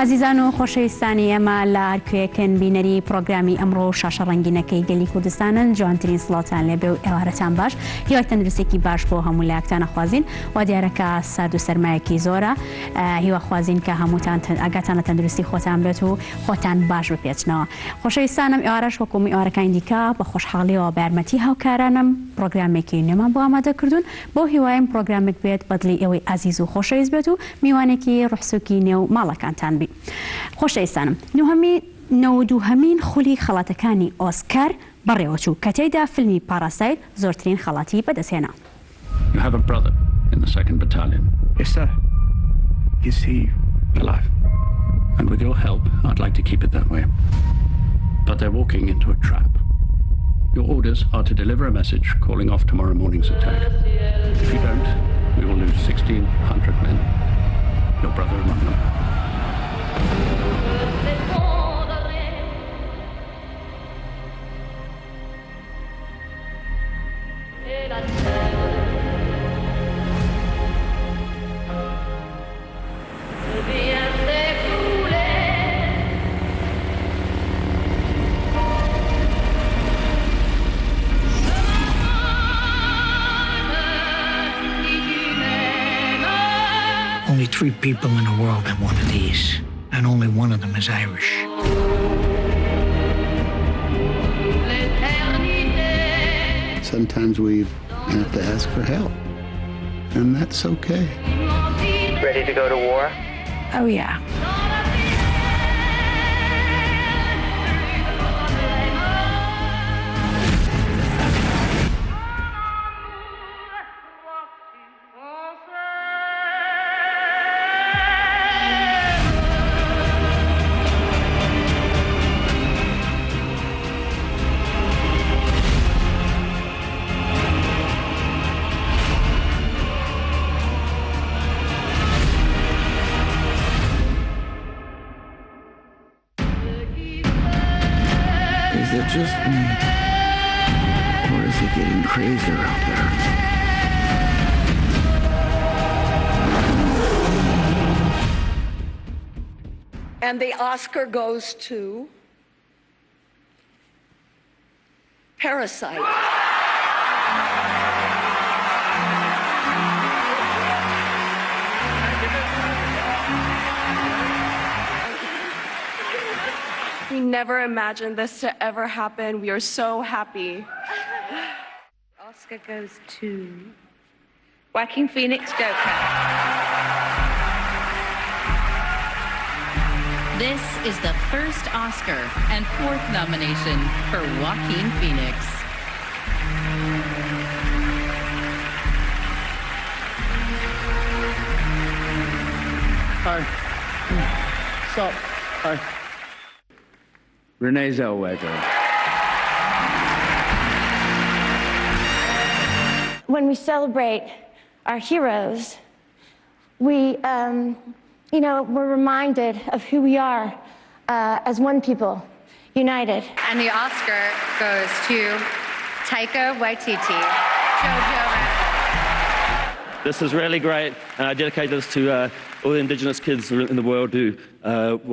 عزیزان و خۆشەویستانی ئێمە لە هەرکوێکن بینەری پرۆگرامی ئەمڕۆ و شاشە ڕەنگینەکەی گەلی کوردستانن. جوانترین سڵاتان لێبێ و ئێوارەتان باش. هیوای تەندروستێکی باش بۆ هەموو لایەکتان ئەخوازین. وا دیارەکە ساد و سەرمایەکی زۆرە. هیوا خوازین کە هەمووتان ئاگاتانە تەندروستی خۆتان بێت و خۆتان باش بپێچنەوە. خۆشەویستانم ئێوارەش وەکو ئێوارەکانی دیکە بە خۆشحاڵیەوە بە یارمەتی هاوکارانم پرۆگرامێکی نوێمان بۆ ئامادە کردوون بۆ هیوایم پرۆگرامێک بێت بەدڵی ئەوەی عزیز و خۆشەویست بێت و میوانێکی ڕوحسووکی نێو ماڵەکانتان بی. خۆشەویستانم نەودووهەمین خولی خەڵاتەکانی ئۆسکار بەڕێوەچوو کە تێیدا فیلمی پاراسایت زۆرترین خەڵاتی بەدەستهێنا. You have a brother in the 2nd Battalion. Yes, sir. Is he alive? And with your help, I'd like to keep it that way. But they're walking into a trap. Your orders are to deliver a message calling off tomorrow morning's attack. If you don't, we will lose 1,600 men. Your brother among them. Only 3 people in the world have one of these, and only one of them is Irish. Sometimes we have to ask for help, and that's okay. Ready to go to war? Oh, yeah. Is it just me? Or is it getting crazier out there? And the Oscar goes to Parasite. We never imagined this to ever happen. We are so happy. Oscar goes to Joaquin Phoenix, Joker. This is the first Oscar and 4th nomination for Joaquin Phoenix. Hi. Stop. Hi. Renee Zellweger. When we celebrate our heroes, we're reminded of who we are as one people, united. And the Oscar goes to Taika Waititi, Jojo Rabbit. This is really great, and I dedicate this to all the Indigenous kids in the world who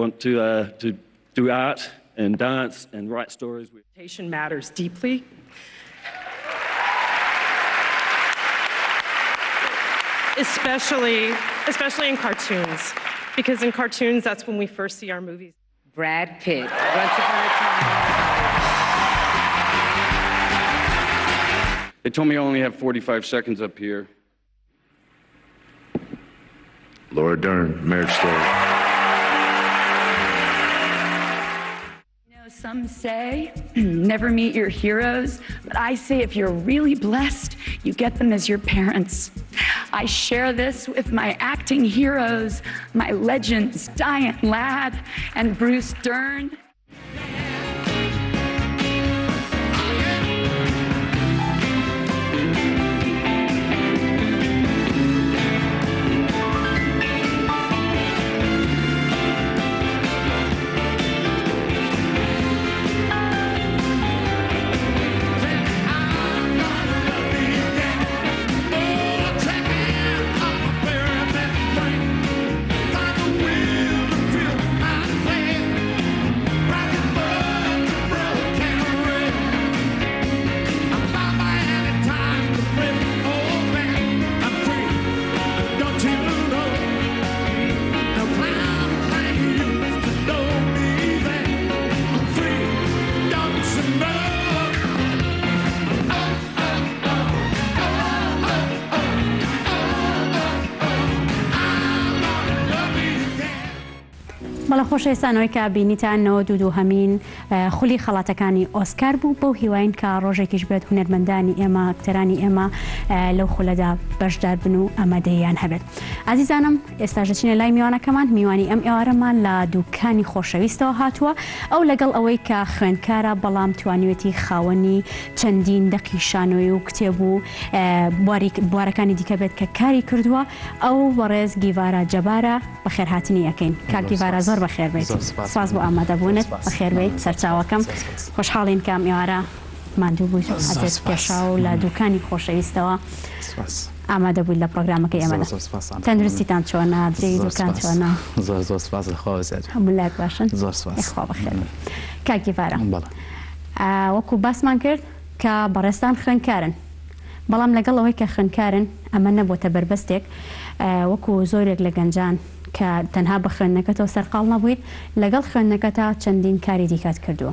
want to do art and dance and write stories. Representation matters deeply. Especially in cartoons, because in cartoons, that's when we first see our movies. Brad Pitt. Once upon a time. They told me I only have 45 seconds up here. Laura Dern, Marriage Story. Some say never meet your heroes, but I say if you're really blessed, you get them as your parents. I share this with my acting heroes, my legends, Diane Ladd and Bruce Dern. بەڵە خۆشەویستانەوەی کە بینیتانەوە دووهەمین خولی خەڵاتەکانی ئۆسکار بوو بەو هیواین کە ڕۆژێکیش بێت هونەرمەندانی ئێمە کتەرانی ئێمە لەو خولەدا بەشدار بن و ئەمادەیان هەبێت. عزیزانم ئێستاش دەچینە لای میوانەکەمان. میوانی ئەم ئێوارەمان لە دووکانی خۆشەویستەوە هاتووە، ئەو لەگەڵ ئەوەی کە خوێندکارە بەڵام توانیوێتی خاوەنی چەندین دەقی شانۆی و کتێب و بوارەکانی دیکە بێت کە کاری کردووە. ئەو بەڕێز گیڤارە جەبارە بەخێرهاتنی ئەەکەین. کاک گیڤارە زۆر بەخێر بێت. سپاس بۆ ئامادەبوونت. بەخێر بێت سەرچاوەکەم. خۆشحاڵین کام ئێوارە ماندوو بوویت ئەزێت پێشا و لە دووکانی خۆشەویستەوە ئامادە بوویت لە پرۆگرامەکەی ئێمەدا. تەندروستیتان چۆنە؟ درێی دووکان چۆنە؟ زۆر سپاس لەخۆ هەموو لایەک باشن؟ زۆر سپاس. خوا بەخێر. کاک گیڤارە وەکو باسمان کرد کە بەڕێستان خوێندکارن، بەڵام لەگەڵ ئەوەی کە خوێندکارن ئەمە نەبووتە بربەستێک وەکو زۆرێک لە گەنجان کە تەنها بە خوێندنەکەتەوە سەرقاڵ نەبوویت، لەگەڵ خوێندنەکەتا چەندین کاری دیکات کردووە،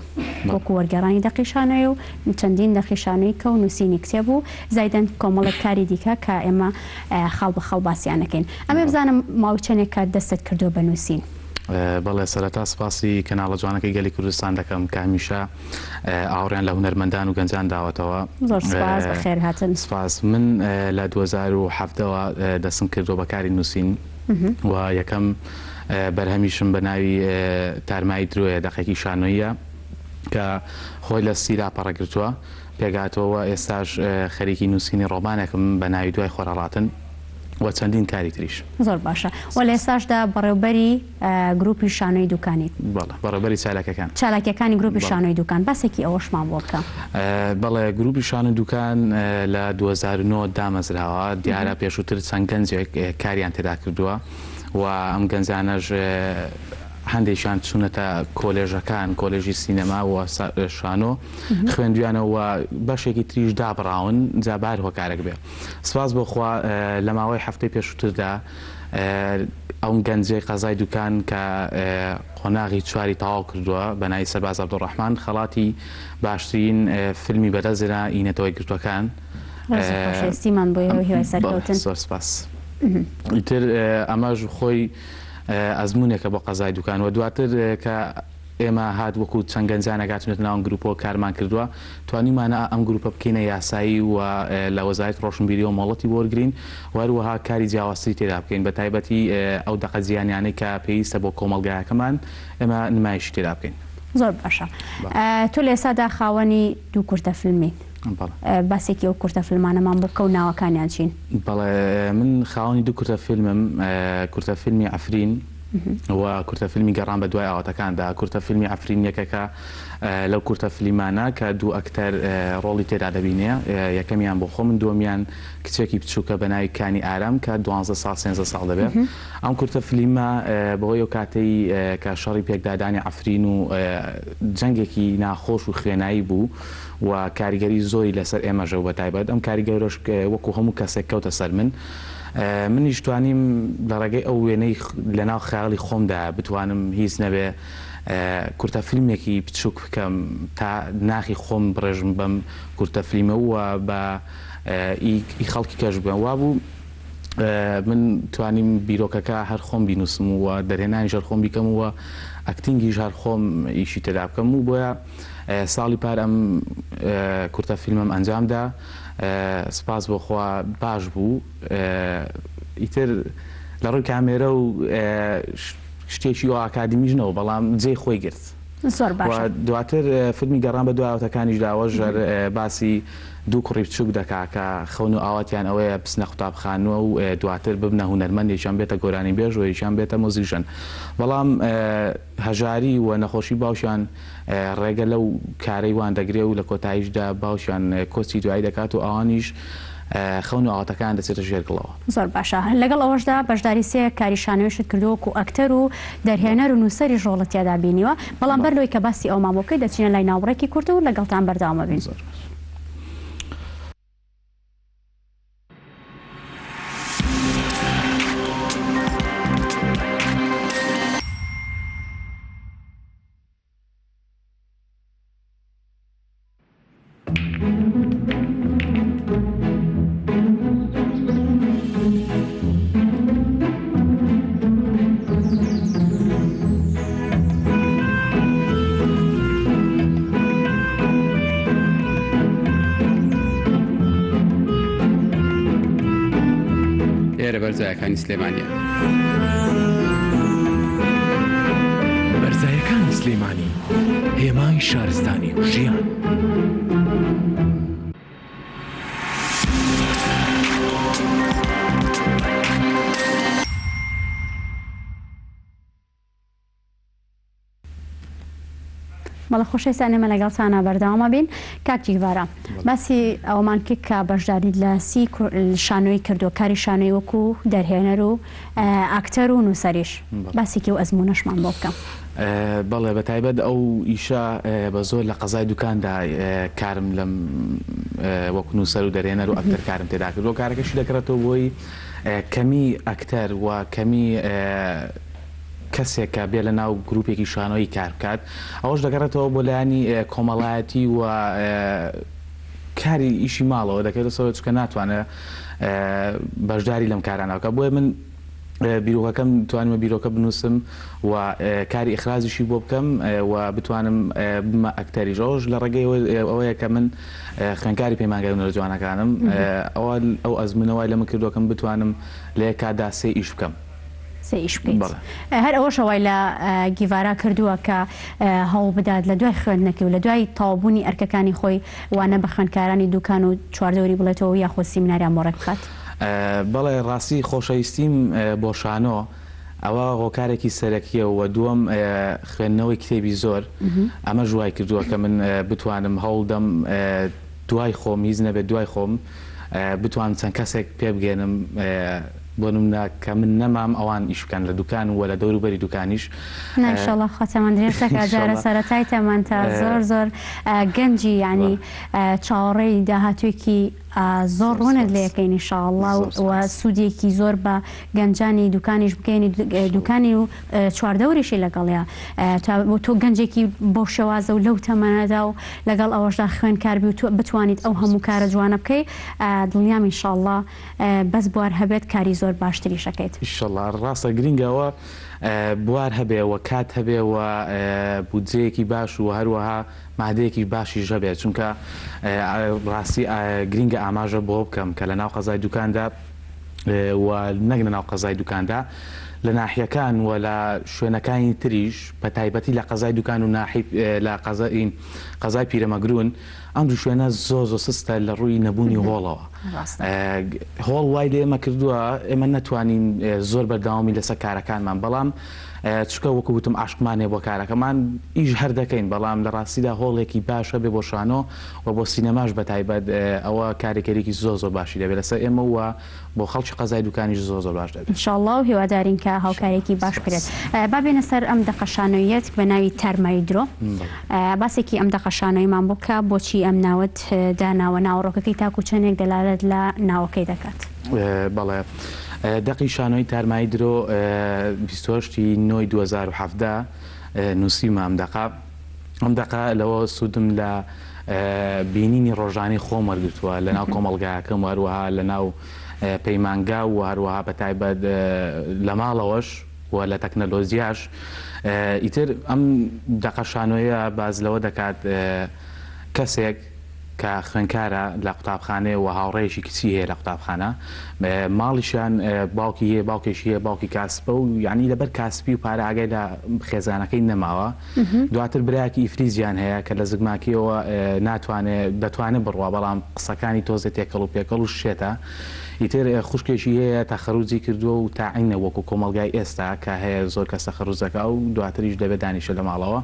وەکو وەرگێڕانی دەقیشانەوەی و چەندین دەقیشانەی کە و نووسینی کتێب و زایدەن کۆمەڵێک کاری دیکە کە ئێمە خەڵ بە خەڵ باسییانەکەین. ئەمێ بزانم ماوەی چەندێک کات دەستت کردو بە نووسین؟ بەڵێ سەرەتا سپاسی کەناڵە جوانەکەی گەلی کوردستان دەکەم کە هەمیشە ئاوڕیان لە هونەرمەندان و گەنجان داوەتەوە. زۆر سپاس بەخێر هاتن. سپاس. من لە 2007ەوە دەستم کردو بە کاری نووسین و یەکەم بەرهەمیشم بە ناوی تارمایی درۆیە دەقێکی شانۆیە کە خۆی لە سیرا پەڕەگرتووە پێگاتەوە. ئێستاش خەریکی نووسینی ڕۆمانێکم بە ناوی دوای خۆرەڵاتن و چەندین کاری تریش. زۆر باشە. و لە ئێستاشدا بەڕێوبەری گروپی شانۆی دوکانیت. بەڕێوبەری چالاکیەکانی گروپی شانۆی دوکان. باسێکی ئەوەشمان بۆ بکە. بەڵێ گروپی شانۆی دوکان لە 2009 دامەزراوە. دیارە پێشووتر چەند گەنجێک کاریان تێدا کردووە و ئەم گەنجانەش هەندێکیان چوونەتە کۆلێژەکان، کۆلێژی سینەما و شانۆ خوێندویانەوە بەشێکی تریش دابڕاون جابار هۆکارێک بێ. سپاس بۆخوا لە ماوەی هەفتەی پێشووتردا ئەو گەنجەی قەزای دوکان کە قۆناغی چواری تەواو کردووە بە ناوی سەرباز عەبدوڕەحمان خەڵاتی باشترین فیلمی بەدەستێنا ئینەتەوەی گرتوەکان. خۆشەویستیمان بۆ هیوای سەرکەوتن. زۆر سپاس. ئیتر ئەمەش خۆی ئەزمونێکە بۆ قەزای دوکان و دواتر کە ئێمە هات وەکو چەند گەنجانە گاتونێت ناو گروپەوە کارمان کردووە توانیمانە ئەم گروپە بکەینە یاسایی و لە وەزارەتی ڕۆشنبیری و مۆڵەتی وەرگرین وەروەها کاری جیاوازی تێدا بکەین بە تایبەتی ئەو دەقە زیانیانەی کە پێویستە بۆ کۆمەڵگایەکەمان ئێمە نمایشی تێدا بکەین. زۆر باشە. تۆ لە ئێستادا خاوەنی دوو کورتە فیلمی. باسێکی ئەو کورتە فیلمانەمان بۆ بکە و ناوەکانیان چین؟ بەڵێ من خاوەنی دوو کورتە فیلمم، کورتە فیلمی ئەفرین و کورتە فیلمی گەڕان بە دوای ئاواتەکاندا. کورتە فیلمی ئەفرین یەکەکە لەو کورتە فیلمانە کە دوو ئەکتەر ڕۆڵی تێدا دەبینێ. یەکەمیان بۆ خۆ من، دووەمیان کچێکی بچووکە بە ناوی کانی ئارام کە 12 ساڵ 13 ساڵ دەبێت. ئەم کورتە فیلمە بەهۆی ئەو کاتەی کە شەڕی پێکدادانی ئەفرین و جەنگێکی ناخۆش و خوێنایی بوو و کاریگەری زۆری لەسەر ئێمەژە و بە تایبەت ئەم کاریگەرۆش وەکو هەموو کەسێک کەوتە سەر من. منیش توانیم لە ڕێگەی ئەو وێنەی لەناو خەیاڵی خۆمدا بتوانم هیچ نەبێ کورتە فیلمێکی بچووک بکەم تا ناخی خۆم بڕێژم بەم کورتە فیلمە و بە ئی خەڵکی کەش بێن. وابوو من توانیم بیرۆکەکە هەر خۆم بینوسم و دەرهێنانی ژەر خۆم بیکەم و ئەکتینگیش هەر خۆم ئیشی تێدا بکەم و بۆیە ساڵی پار ئەم کورتە فیلمم ئەنجامدا. سپاس بۆخوا باش بوو. ئیتر لە ڕووی کامێرە و شتێکی ئەو ئاکادمیژنەوە بەڵام جێ خۆی گرت. زۆر باشە. دواتر فیلمی گەڕان بە دوای ئاواتەکانیش داوە ژەر باسی دوو کوڕی بچووک دەکا کە خەون و ئاواتیان ئەوەیە بچنە قوتابخانەوە و دواتر ببنە هونەرمەند، یەکیان بێتە گۆرانی بێژ و یەکیان بێتە مۆزیژن. بەڵام هەژاری و نەخۆشی باوشیان ڕێگە لەو کارەی وان دەگرێ و لە کۆتاییشدا باوشیان کۆچی دوایی دەکات و ئەوانیش خەون و ئاواتەکان دەچێتە ژێرگڵەوە. زۆر باشە. لەگەڵ ئەوەشدا بەشداری سێ کاری شانۆیشت کردووەکو ئەکتەر و دەرهێنەر و نووسەری ژۆڵەت تێدا بینیوە. بەڵام بەرلەوەی کە باسی ئەو مامۆکەی دەچینە لای ناوڕێکی کورد و لەگەڵتان بەردەوامە بین. لێرە بەرزایەکانی سلێمانیە. بەرزایەکانی سلێمانی هێمای شارستانی ژیان. مەڵە خۆشەویستان ئێمە لەگەڵتانە بەردەوامە بین. کاک جیڤارە باسی ئەومان کرد کە بەشداریت لە شانۆی کردو کاری شانۆی وەکو دەرهێنەر و ئاکتەر و نووسەریش باسێکی و ئەزمونەشمان بۆ بکەم. بەڵێ بە تایبەت ئەو ئیشە بە زۆر لە قەزای دوکاندا کارم لەم وەکو نووسەر و دەرهێنەر و ئەکتەر کارم تێدا کردو. کارەکەشی دەکرێتەوە بۆی کەمی ئەکتەر و کەمی کەسێک کە بێ لە ناو گروپێکی شانۆی کار بکات ئەوەش دەگەڕێتەوە بۆ لایانی کۆمەڵایەتی و کاری ئیشی ماڵەوە دەکرێت سەوە چکە ناتوانێت بەشداری لەم کارانەوەکە. بۆیە من بیرۆکەکەم توانمە بیرۆکە بنووسم و کاری ئیخرازیشی بۆ بکەم و بتوانم بمە ئەکتەریش. ئەوش لە ڕێگەی ئەوەیە کە من خوێندکاری پەیمانگای جوانەکانم ئەو ئەزمونەوەی لەمە کردوەکەم بتوانم لە یەک کاتدا سێ ئیش بکەم. سێئیش بکەیت. هەر ئەوەشەوەی لە گیڤارا کردووە کە هەوڵ بدات لە دوای خوێندنەکەی و لە دوای تەواوبوونی ئەرکەکانی خۆی وانە بە خوێندکارانی دوکان و چواردەوری بڵێتەوە یاخۆ سیمیناریان بۆ ڕێک بخات. بەڵێ ڕاستی خۆشەویستیم بۆ شانۆ ئەوە هۆکارێکی سەرەکیە و دووەم خوێندنەوەی کتێبی زۆر ئەمە ژوای کردووە کە من بتوانم هەوڵدەم دوای خۆم هیچ نەبێت دوای خۆم بتوانم چەند کەسێک پێ بگەێنم بۆ نمونە کە من نەمام ئەوان ئیش بکەن لە دوکان و لە دەوروبەری دوکانیش. ئینشاڵڵا خۆتەمان درێژەکە جارە سەرەتای تەمان تا زۆر زۆر گەنجی یعنی چاوەڕێی داهاتوێکی زۆر ڕوونت لە یەکەین ئینشاءڵڵا و سوودێکی زۆر بە گەنجانی دوکانیش بکەینی دوکانی و چواردەوریشی لەگەڵیا تۆ گەنجێکی بۆ شێوازە و لەو تەمەنەدا و لەگەڵ ئەوەشدا خوێندکاربی و تۆ بتوانیت ئەو هەموو کارە جوانە بکەی دڵنیام ئینشاءڵڵا بەس بوار هەبێت کاری زۆر باشتری شەکەیت. ئینشاءڵڵا ڕاستە گرنگەوە بوار هەبێ و کات هەبێ و بودجەیەکی باش و هەروەها مادەیەکی باشی ژەبێت چونکە ڕاستی گرنگە ئاماژە بۆ بکەم کە لە ناو قەزای دوکاندا و نەک لە ناو قەزای دوکاندا لە ناحیەکان و لە شوێنەکانی تریش بە تایبەتی لە قەزای دوکان و لە قەزای پیرەمەگرون ئەم دوو شوێنە زۆر سستە لە ڕووی نەبوونی هۆڵەوە. هۆڵ وای لێ ئێمە کردووە ئێمە نەتوانین زۆر بەردەوامی لەسەر کارەکانمان بەڵام چکە وەکو وتم عاشقمانێ بۆ کارەکەمان ئیش هەر دەکەین بەڵام لە ڕاستیدا هۆڵێکی باشە بێ بۆ شانۆ و بۆ سینەماش بە تایبەت ئەوە کارێکەرێکی زۆر باشی دەبێت لەسەر ئێمە وە بۆ خەڵکی قەزای دوکانیش زۆر باش دەبێت. ئینشاءڵڵا و هیوادارین کە هاوکارێکی باش بکرێت. با بێنە سەر ئەم دەقەشانۆیەت بە ناوی تەرمایدرۆ باسێکی ئەم دەقەشانۆیمان بۆ بکە بۆچی ئەم ناوت داناوە ناوەڕۆکەکەی تاکو چەندێک دەلالەت لە ناوەکەی دەکات. بەڵێ دەقی شانۆی تارمایدرۆ 28 نۆی 2017 نووسیمە ئەم دەقا لەوە سوودم لە بینینی ڕۆژانی خۆم وەرگرتووە لە ناو کۆمەڵگایەکەم و هەروەها لە ناو پەیمانگا و هەروەها بە تایبەت لە ماڵەوەش و لە تەکنەلۆژیاش ئیتر ئەم دەقە شانۆیە باز لەوە دەکات کەسێک کە خوێندکارە لە قوتابخانەیە و هاوڕێیەکی کچی هەیە لە قوتابخانە ماڵیشان باوکی هەیە باوکێکی هەیە باوکی کاسبە و یعنی لەبەر کاسبی و پارە ئاگای لە خێزانەکەی نەماوە دواتر برایەکی ئیفریزیان هەیە کە لە زگماکیەوە دەتوانێت بڕوا بەڵام قسەکانی تۆزە تێکەڵ و پێکەڵ و شێتە ئیتر خوشکێکی هەیە تا خەروجی کردووە و تاعینە وەکو کۆمەلگای ئێستا کە هەیە زۆر کەسە خەروزەکە و دواتریش دەبێت دانیشە لە ماڵەوە.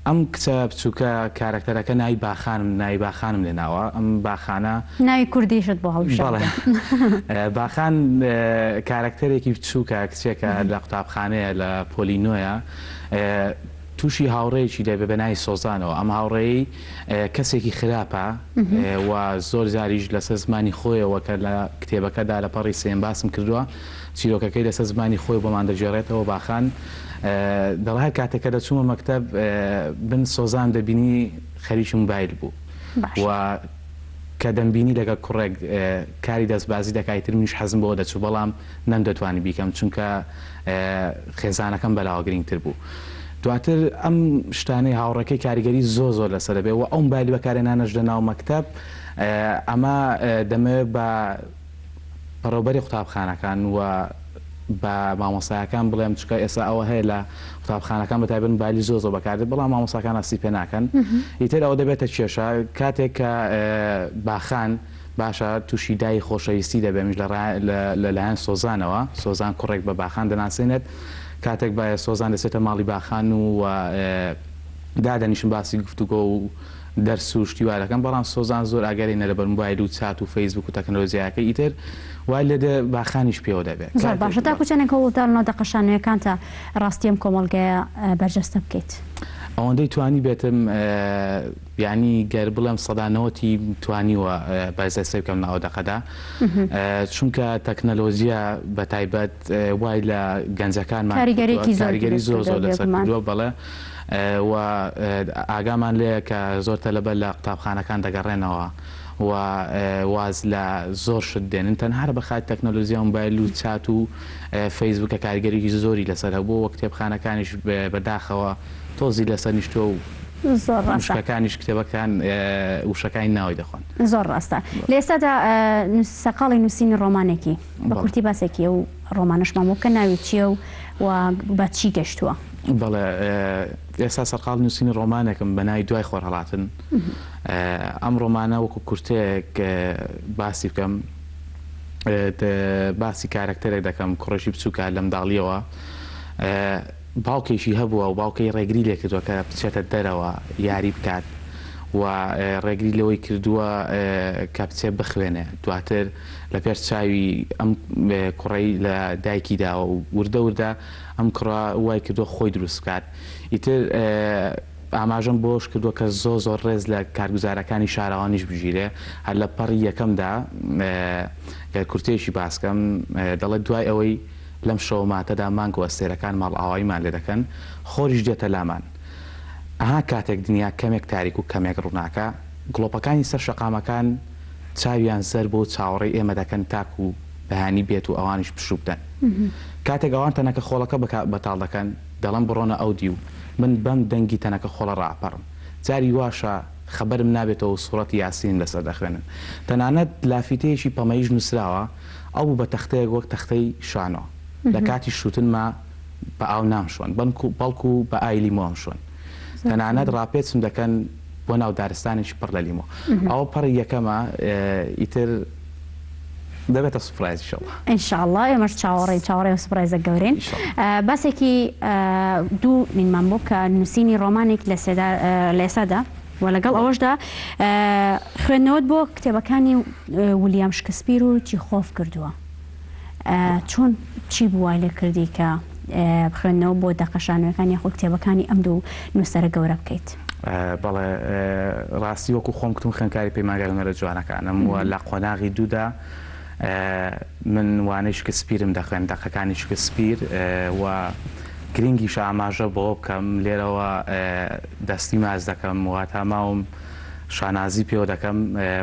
ئەم کچە بچووکە کارکتەرەکە ناوی باخانم لێناوە ئەم باخانە ناوی کوردیشت بۆ هەڵبژێ باخان کارکتەرێکی بچووکە کچێکە لە قوتابخانەیە لە پۆلینۆیە تووشی هاوڕێیەکی دەبێت بە ناوی سۆزانەوە ئەم هاوڕێی کەسێکی خراپە و زۆر جاریش لەسەر زمانی خۆیەوە کە لە کتێبەکەدا لە پەڕی سێم باسم کردووە چیرۆکەکەی لەسەر زمانی خۆی بۆمان دەژێڕێتەوە باخان دەڵای کاتێکە دەچوومە مەکتەب بن سۆزان دەبینی خەریکی موبایل بوو و کە دەمبینی لەگە کوڕێک کاری دەستبازی دەکایتر منیش حەزم بەوە دەچوو بەڵام نەمدەتوانی بیکەم چونکە خێزانەکەم بەلاوە گرنگتر بوو. دواتر ئەم شتانەی هاوڕەکەی کاریگەری زۆر لەسەر دەبێت و ئەو موبایلی بەکارهێنانەش لە ناو مەکتەب ئەمە دەمەوێت بە بەڕێوەبەری قوتابخانەکان و بە مامۆستایەکان بڵێم چکە ئێستا ئەوە هەیە لە قوتابخانەکان بەتایبەت موبایلی زۆر بەکاردێت بەڵام مامۆستاکان ئاستی پێ ناکەن ئیتر ئەوە دەبێتە کێشە کاتێک کە باخان باشە تووشی دای خۆشەویستی دەبێمش لەلایەن سۆزانەوە سۆزان کوڕێک بە باخان دەناسێنێت کاتێک بە سۆزان دەسێتە ماڵی باخان و دادەنیشم باسی گفتوگۆ و دەرس و شتیوارەکەم بەڵام سۆزان زۆر ئاگەری نەرە بەر موبایل و چات و فەیسبوک و تەکنۆلۆژیاکە ئیتر وای لێدە باخانیش پێوە دەبێت زۆر باشە تا کوچەنێک کەوتانەوە دەقەشانەکان تا ڕاستیم کۆمەڵگەیە بەرجەستە بکەیت ئەوەندەی توانی بێتم یعنی گەر بڵێم سەدانەوەتی توانیوە بەزەسە بکەم ناو دەقەدا چونکە تەکنەلۆژیە بە تایبەت وای لە گەنجەکانمان کاریگەری زۆر زۆر لەسەر کردووە بەڵێ و ئاگامان لێە کە زۆر تەلەبە لە قوتابخانەکان دەگەڕێنەوە و واز لە زۆر شت دێنن تەنها بەخات تەکنۆلۆژیا موبایل و چات و فەیسبوکە کاریگەریی زۆری لەسەر هەبوو وە کتێبخانەکانیش بەداخەوە تۆزی لەسەر نیشتۆ و شەکانیش کتێبەکان وشەکانی ناوی دەخۆن زۆر ڕاستە لە ئێستادا سەقاڵی نووسینی ڕۆمانێکی بە کورتی باسێکی و ڕۆمانشمان بۆ کە ناوی چییە و بە چی گەشتووە بەڵێ ئێستا سەرقاڵ نووسینی ڕۆمانێکم بە ناوی دوای خۆر هەڵاتن ئەم ڕۆمانە وەکو کورتەیەک باسی بکەم باسی کارکتەرێک دەکەم کوڕێکی بچووکە لە منداڵیەوە باوکێکی هەبووە و باوکەی ڕێگری لێ کردووە کە بچێتە دەرەوە یاری بکات و ڕێگری لەوەی کردووە کە بچێت بخوێنێ دواتر لە پێش چاوی ئەم کوڕی لە دایکیداوە و وردە وردە ئەم کوڕە وای کردووە خۆی دروست بکات ئیتر ئاماژەم بۆش کردووە کە زۆر ڕێز لە کارگوزارەکانی شاراوانیش بژیرێ هەر لە پەڕی یەکەمدا کورتێکی باسکەم دەڵێت دوای ئەوەی لەم شەوماتەدا مانگ و ئەستێرەکان ماڵ ئاواییمان لێ دەکەن خۆریش دێتە لامان ئەها کاتێک دنیا کەمێک تاریک و کەمێک ڕووناکە گڵۆپەکانی سەر شەقامەکان چاویان سەر بۆ چاوەڕێی ئێمە دەکەن تاک و بەهانی بێت و ئەوانیش پشوو بدەن کاتێک ئەوان تەنەکە خۆڵەکە بەتاڵ دەکەن دەڵم بڕۆنە ئەو دی و من بەم دەنگی تەنەکە خۆڵە ڕاپەڕم جاری واشە خەبەرم نابێتەوە سوڕەتی یاسین لەسەر دەخوێنن تەنانەت لافیتەیەکی پەمەیش نووسراوە ئەو بوو بە تەختەیەک وەک تەختەی شانۆ لە کاتی شوتنما بە ئاو نامشۆن بەڵکو بە ئایلی مۆم شۆن تەنانەت ڕاپێچم دەکەن بۆ ناو دارستانێکی پڕ لە لیمۆ ئەوە پەڕی یەکەمە ئیتر دەبێتە سوپرایزیشەوە ئینشاءڵڵا ئێمەش چاوەڕێ و سوپرایزە گەورەین باسێکی دوو نینمان بۆ کە نووسینی ڕۆمانێک لە ئێستادا و لەگەڵ ئەوەشدا خوێندنەوەت بۆ کتێبەکانی ویلیام شکسپیر و چیخۆف کردووە چۆن چی بووای لێ کردی کە بخوێندنەوە بۆ دەقەشانەکان یاخۆ کتێبەکانی ئەم دوو نووسەرە گەورە بکەیت بەڵێ ڕاستی وەکو خۆم کتم خوێندکاری پەیمانگەرمەرە جوانەکانم و لە قۆناغی دوودا من وانەی شکسپیرم دەخوێن دەقەکانی شکسپیر و گرنگیش ئاماژە بۆ بکەم لێرەوە دەستی ماز دەکەم واتە ماوم شانازی پێوە دەکەم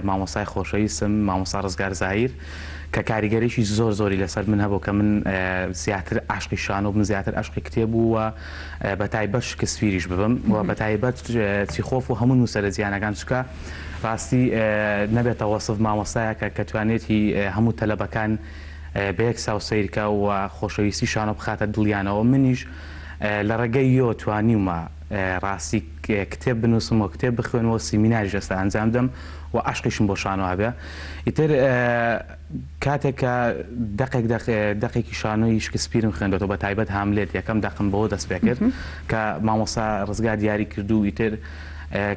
مامۆسای خۆشەویستم مامۆسا ڕزگار زاهیر کە کاریگەریشی زۆری لەسەر من هەبوو کە من زیاتر عاشقی شانۆ بم زیاتر عاشقی کتێب بوو و بەتایبەت شکسپیریش ببم و بەتایبەت چیخۆف و هەموو نووسەرە جیهانەکان چکە ڕاستی نەبێتە وەسف مامۆستایەکە کە توانێتی هەموو تەلەبەکان بەیەک ساوسەیرکە و خۆشەویستی شانۆ بخاتە دڵیانەوە منیش لە ڕێگەی یۆ توانیمە ڕاستی کتێب بنووسم و کتێب بخوێنەوە سیمیناری ئێستا ئەنجام دەم و عاشقیشم بۆ شانۆ هەبێ ئیتر کاتێک کە دەقێکی شانۆی شکسپیرم خوێندێتەوە بە تایبەت هاملێت یەکەم دەقم بەوە دەست پێ کرد کە مامۆستا ڕزگار دیاری کرد و ئیتر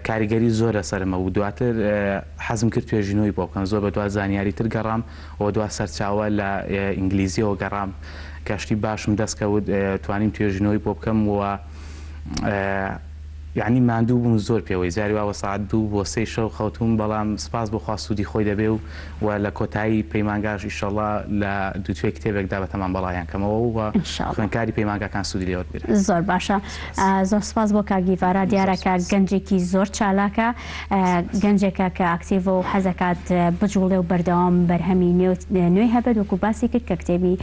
کاریگەری زۆر لەسەرمە و دواتر حەزم کرد توێژینەوەی بۆ بکەم زۆر بە دوا زانیاری تر گەڕام و دوا سەرچاوە لە ئینگلیزیەوە گەڕام کەشتی باشم دەستکەوت توانیم توێژینەوەی بۆ بکەم و یعنی ماندوو بووم زۆر پێوەی زاری واوە ساعت 2 بۆ 3 شەو خەوتوم بەڵام سپاس بۆ خوا سوودی خۆی دەبێ و لە کۆتایی پەیمانگاش ئیشەڵڵا لە دووتوێ کتێبێکدا بە تەمان بەڵایان کەمەوە و خوێندکاری پەیمانگاکان سوودی لێوە بێت زۆر باشە زۆر سپاس بۆ کاگیڤارا دیارەکە گەنجێکی زۆر چالاکە گەنجێکە کە ئاکتیڤ و حەزەکات بجوڵێ و بەردەوام بەرهەمی نوێی هەبێت وەکو باسی کرد کە کتێبی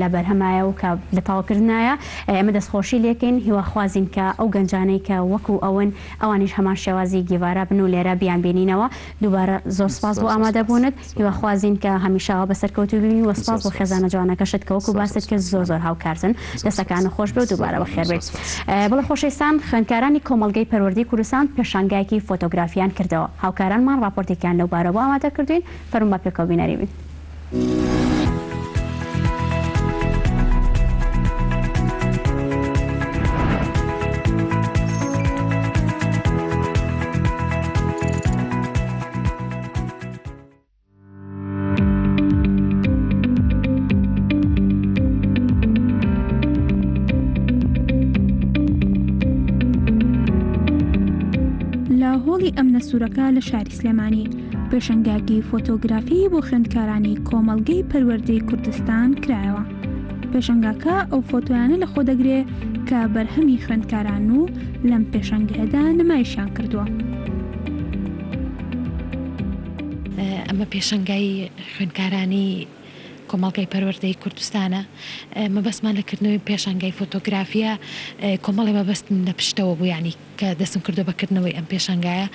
لە بەرهەمایە و کە لە تاواکردنایە ئێمە دەستخۆشی لێکەین هیواخوازین کە ئەو گەنجانەی کە کە وەکو ئەوانیش هەمان شێوازی گیڤارە بن و لێرە بیان بینینەوە دووبارە زۆر سپاس بۆ ئامادەبوونت هیوەخوازین کە هەمیشەوە بەسەرکەوتو ببینی وە سپاس بۆ خێزانە جوانەکەشت کە وەکو باست کرد زۆر هاوکارتن دەستەکانە خۆش بێ و دووبارە بەخێر بێت. بەڵێ خۆشەویستان خوێندکارانی کۆمەڵگەی پەروەردەی کوردستان پێشانگایەکی فۆتۆگرافیان کردەوە. هاوکارانمان راپۆرتێکیان لەو بارەوە ئامادە کردوین فەرمون بە پێکەوە بینەری بین. هۆڵی ئەم نەسوورەکە لە شاری سلێمانی پێشەنگاکی فۆتۆگرافی بۆ خوێندکارانی کۆمەڵگەی پەروەردەی کوردستان کرایەوە. پێشەنگاکە ئەو فۆتۆیانە لە خۆ دەگرێ کە بەرهەمی خوێندکاران و لەم پێشەنگەدا نمایشیان کردووە. ئەمە پێشەنگای خوێندکارانی کۆمەڵگەی پەروەردەی کوردستانە مەبەستمان لەکردنەوەی پێشەنگای فۆتۆگرافیە کۆمەڵی مەبەستم لە پشتەوە بوو ینی کە دەستم کردو بەکردنەوەی ئەم پێشەنگایە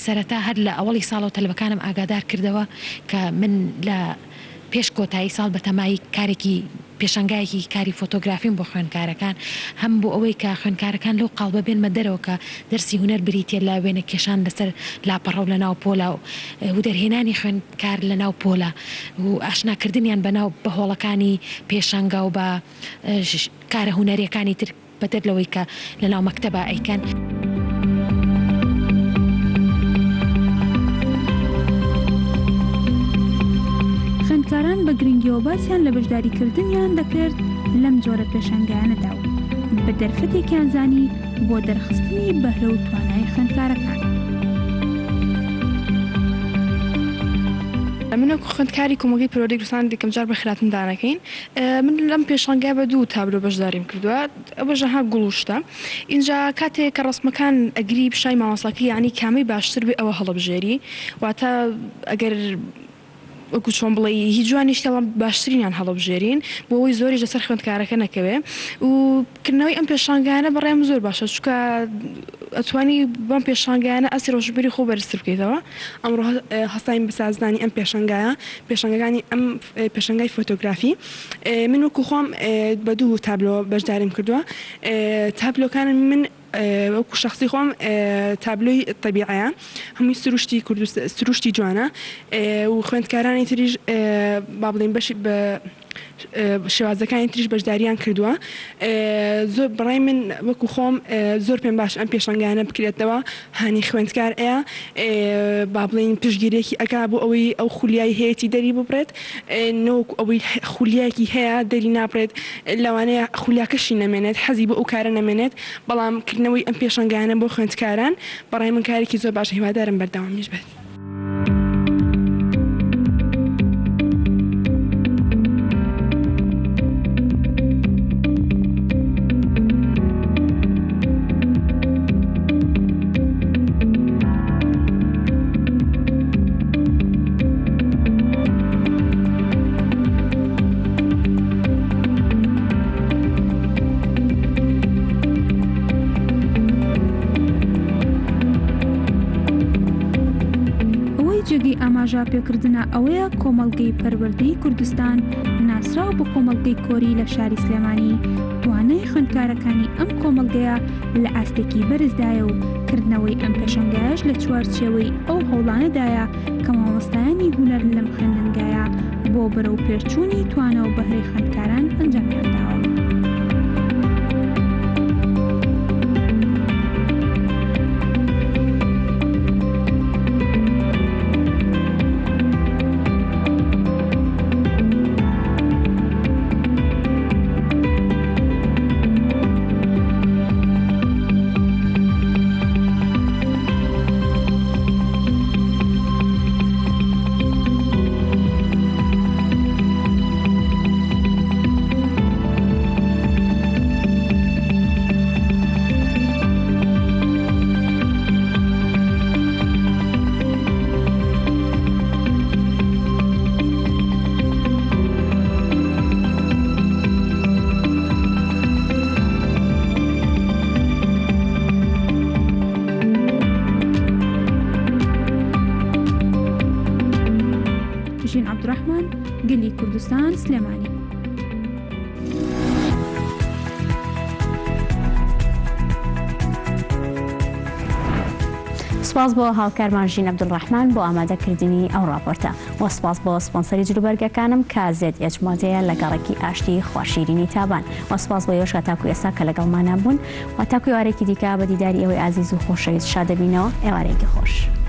سەرەتا هەر لە ئەوڵی ساڵ و تەلەبەکانم ئاگادار کردەوە کە من لە پێش کۆتایی ساڵ بە تەمای کارێکی پێشەنگایەکی کاری فۆتۆگرافیم بۆ خوێندکارەکان هەم بۆ ئەوەی کە خوێندکارەکان لەو قاڵبە بێنمە دەرەوە کە دەرسی هونەر بریتە لە وێنە کێشان لەسەر لاپەڕە و لە ناو پۆلا و دەرهێنانی خوێندکار لە ناو پۆلا و ئاشناکردنیان بە هۆڵەکانی پێشەنگا و بە کارە هونەریەکانی تر بەدەر لەوەی کە لە ناو مەکتەبە ئەیکەن. خوێندکاران بە گرنگیەوە باسییان لە بەشداریکردنیان دەکرد لەم جۆرە پێشەنگایانەدا و بە دەرفەتێکیان زانی بۆ دەرخستنی بەهرە و توانای خوێندکارەکان. منەکو خوێندکاری کۆمەڵگەی پەروەردەی کوردستان دیکەم جار بە خراپندانەکەین من لەم پێشەنگای بە دوو تابلۆ بەشداریم کردووە ئەوەژەها گوڵوشتە اینجا کاتێک کە ڕسمەکان ئەگری پیشای مامۆستاکە یعنی کامی باشتر بێ ئەوە هەڵەبژێری واتە ئەگەر وەکو چۆن بڵێ هیچ جوانیشتەڵام باشترینیان هەڵەبژێرین بۆ ئەوەی زۆری لەسەر خوێندکارەکە نەکەوێ و کردنەوەی ئەم پێشانگایانە بەڕێم زۆر باشە چونکە ئەتوانی بەم پێشانگایانە ئەسی ڕۆژبەری خۆ بەرزتر بکەیتەوە. ئەمڕۆ هەستاین بەسازدانی ئەم پێشەنگەکانی ئەم پێشەنگای فۆتۆگرافی من وەکو خۆم بە دوو تابلۆ بەشداریم کردووە. تابلۆکانم من وەکو شخصی خۆم تابلۆی طبیعەیە هەمووی سروشتی جوانە و خوێندکارانی تریش با بڵێن بەشی بە شێوازەکانی تریش بەشداریان کردووە. زۆر بەڕای من وەکو خۆم زۆر پێم باش ئەم پێشەنگانە بکرێتەوە هانی خوێندکار ئەیە با بڵێن پشتگیرێکی ئەکا بۆ ئەوەی ئەو خولیای هەیەی دەری ببڕێت نەوەکو ئەوەی خولیایەکی هەیە دەری ناپڕێت لەوانەیە خولیاکەشی نەمێنێت حەزی بۆ ئەو کارە نەمێنێت بەڵام کردنەوەی ئەم پێشەنگانە بۆ خوێندکاران بەڕای من کارێکی زۆر باش هیوادارم بەردەوامیش بێت. ئاماژە پێکردنە ئەوەیە کۆمەڵگەی پەروەردەی کوردستان ناسراو بە کۆمەڵگەی کۆری لە شاری سلێمانی توانای خوێندکارەکانی ئەم کۆمەڵگەیە لە ئاستێکی بەرزدایە و کردنەوەی ئەم پێشەنگایش لە چوارچێوەی ئەو هەوڵانەدایە کە مامۆستایانی هونەر لەم خوێندنگایە بۆ بەرەو پێشچوونی توانە و بەهرەی خوێندکاران ئەنجامیانداوە. کوردستان سلێمانی. سپاس بۆ هاوکارمان ژین عەبدوڵڕەحمان بۆ ئامادەکردنی ئەو راپۆرتە و سپاس بۆ سپۆنسەری جلوبەرگەکانم کە ZH مۆدەیە لە گەڕێکی ئاشتی خواشیرینی تابان و سپاس بۆ ئێوەش تاکو ئێستا کە لەگەڵمانە بوون و تاکو ئێوارێکی دیکە بە دیداری ئەوەی ئازیز و خۆشەویست شادەبینەوە ئێوارێکی خۆش.